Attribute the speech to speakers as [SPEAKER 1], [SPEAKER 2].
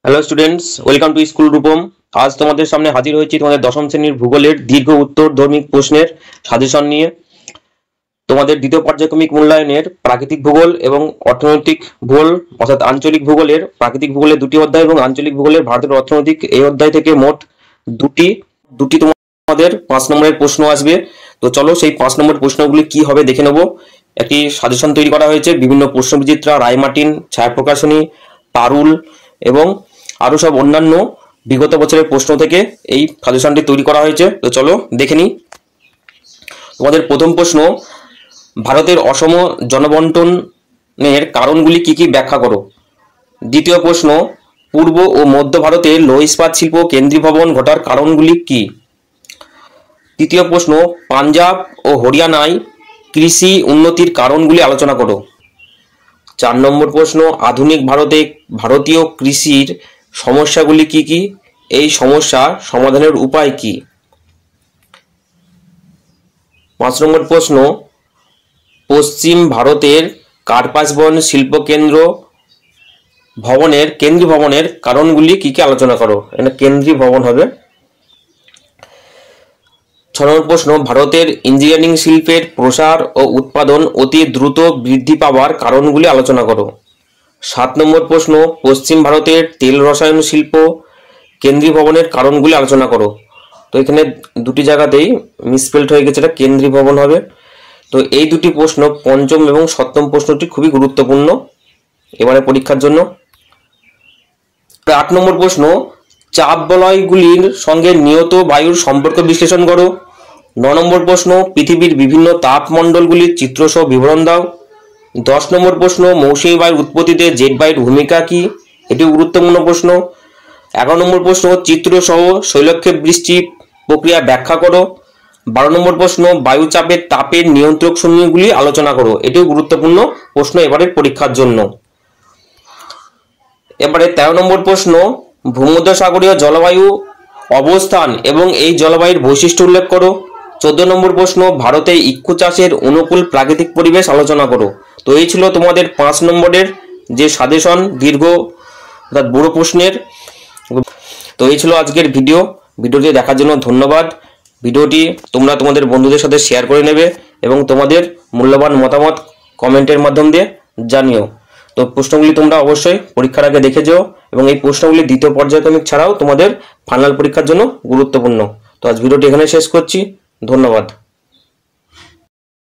[SPEAKER 1] Hello students, welcome to school Rupam. আজ তোমাদের সামনে হাজির হয়েছি তোমাদের দশম শ্রেণীর ভূগোলের দীর্ঘ উত্তরধর্মী প্রশ্নের সাজেশন নিয়ে। তোমাদের দ্বিতীয় পর্যায়ক্রমিক মূল্যায়নের প্রাকৃতিক ভূগোল এবং অর্থনৈতিক ভূগোল অর্থাৎ আঞ্চলিক ভূগোলের প্রাকৃতিক ভূগোলের দুটি অধ্যায় এবং আঞ্চলিক ভূগোলের ভারতের অর্থনৈতিক এই অধ্যায় থেকে মোট দুটি দুটি তোমাদের 5 নম্বরের প্রশ্ন আসবে। তো চলো সেই 5 নম্বর প্রশ্নগুলি কি হবে দেখে নেব। একটি সাজেশন তৈরি করা হয়েছে বিভিন্ন প্রশ্নবিচিত্রা, রায়মার্টিন, ছায়া প্রকাশনী, পারুল এবং আরো সব অন্যান্য বিগত বছরের প্রশ্ন থেকে এই সাজেশনটি তৈরি করা হয়েছে। তো চলো দেখে নিই। তোমাদের প্রথম প্রশ্ন, ভারতের অসম জনবন্টনের কারণগুলি কি কি ব্যাখ্যা করো। দ্বিতীয় প্রশ্ন, পূর্ব ও মধ্য ভারতে লৌহ ইস্পাত শিল্প কেন্দ্রীভবন ঘটার কারণগুলি কি। তৃতীয় প্রশ্ন, পাঞ্জাব ও হরিয়ানায় কৃষি উন্নতির কারণগুলি আলোচনা করো। 4 নম্বর প্রশ্ন, আধুনিক ভারতে ভারতীয় কৃষির সমস্যাগুলি কি কি, এই সমস্যা সমাধানের উপায় কি। 5 নম্বর প্রশ্ন, পশ্চিম ভারতের কার্পাসবন শিল্প কেন্দ্র ভবনের কারণগুলি কি কি আলোচনা করো। এটা কেন্দ্রীয় ভবন হবে। 6 নম্বর প্রশ্ন, ভারতের ইঞ্জিনিয়ারিং শিল্পের প্রসার ও উৎপাদন অতি দ্রুত বৃদ্ধি পাওয়ার কারণগুলি আলোচনা করো। 7 নম্বর প্রশ্ন, পশ্চিম ভারতের তেল রসায়ন শিল্প কেন্দ্রীয় ভবনের কারণগুলি আলোচনা করো। তো এখানে দুটি জায়গাতেই মিসস্পেলড হয়ে গেছে, এটা কেন্দ্রীয় ভবন হবে। তো এই দুটি প্রশ্ন, পঞ্চম এবং সপ্তম প্রশ্নটি খুবই গুরুত্বপূর্ণ এবারে পরীক্ষার জন্য। 8 নম্বর প্রশ্ন, চাপ বলয়গুলির সঙ্গে নিয়ত বায়ুর সম্পর্ক বিশ্লেষণ করো। 9 নম্বর প্রশ্ন, পৃথিবীর বিভিন্ন তাপমণ্ডলগুলির চিত্রসহ বিবরণ দাও। 10 নম্বর প্রশ্ন, মৌসুমী বায়ুর উৎপত্তিতে জেট বায়ুর ভূমিকা কি, এটিও গুরুত্বপূর্ণ প্রশ্ন। 11 নম্বর প্রশ্ন, চিত্রসহ শৈলক্ষেপ বৃষ্টি প্রক্রিয়া ব্যাখ্যা করো। 12 নম্বর প্রশ্ন, বায়ুচাপের তাপের নিয়ন্ত্রক সমূহগুলি আলোচনা করো, এটিও গুরুত্বপূর্ণ প্রশ্ন এবারের পরীক্ষার জন্য। এবারে 13 নম্বর প্রশ্ন, ভূমধ্যসাগরীয় জলবায়ু অবস্থান এবং এই জলবায়ুর বৈশিষ্ট্য উল্লেখ করো। 14 নম্বর প্রশ্ন, ভারতে ইক্ষু চাষের অনুকূল প্রাকৃতিক পরিবেশ আলোচনা করো। তো এই ছিল তোমাদের 5 নম্বরের যে সাজেশন দীর্ঘ অর্থাৎ বড় প্রশ্নের। তো এই ছিল আজকের ভিডিওটি দেখার জন্য ধন্যবাদ। ভিডিওটি তোমরা তোমাদের বন্ধুদের সাথে শেয়ার করে নেবে এবং তোমাদের মূল্যবান মতামত কমেন্টের মাধ্যম দিয়ে জানিও। তো প্রশ্নগুলি তোমরা অবশ্যই পরীক্ষার আগে দেখে যেও এবং এই প্রশ্নগুলি দ্বিতীয় পর্যায়ক্রমিক ছাড়াও তোমাদের ফাইনাল পরীক্ষার জন্য গুরুত্বপূর্ণ। তো আজ ভিডিওটি এখানে শেষ করছি। ধন্যবাদ।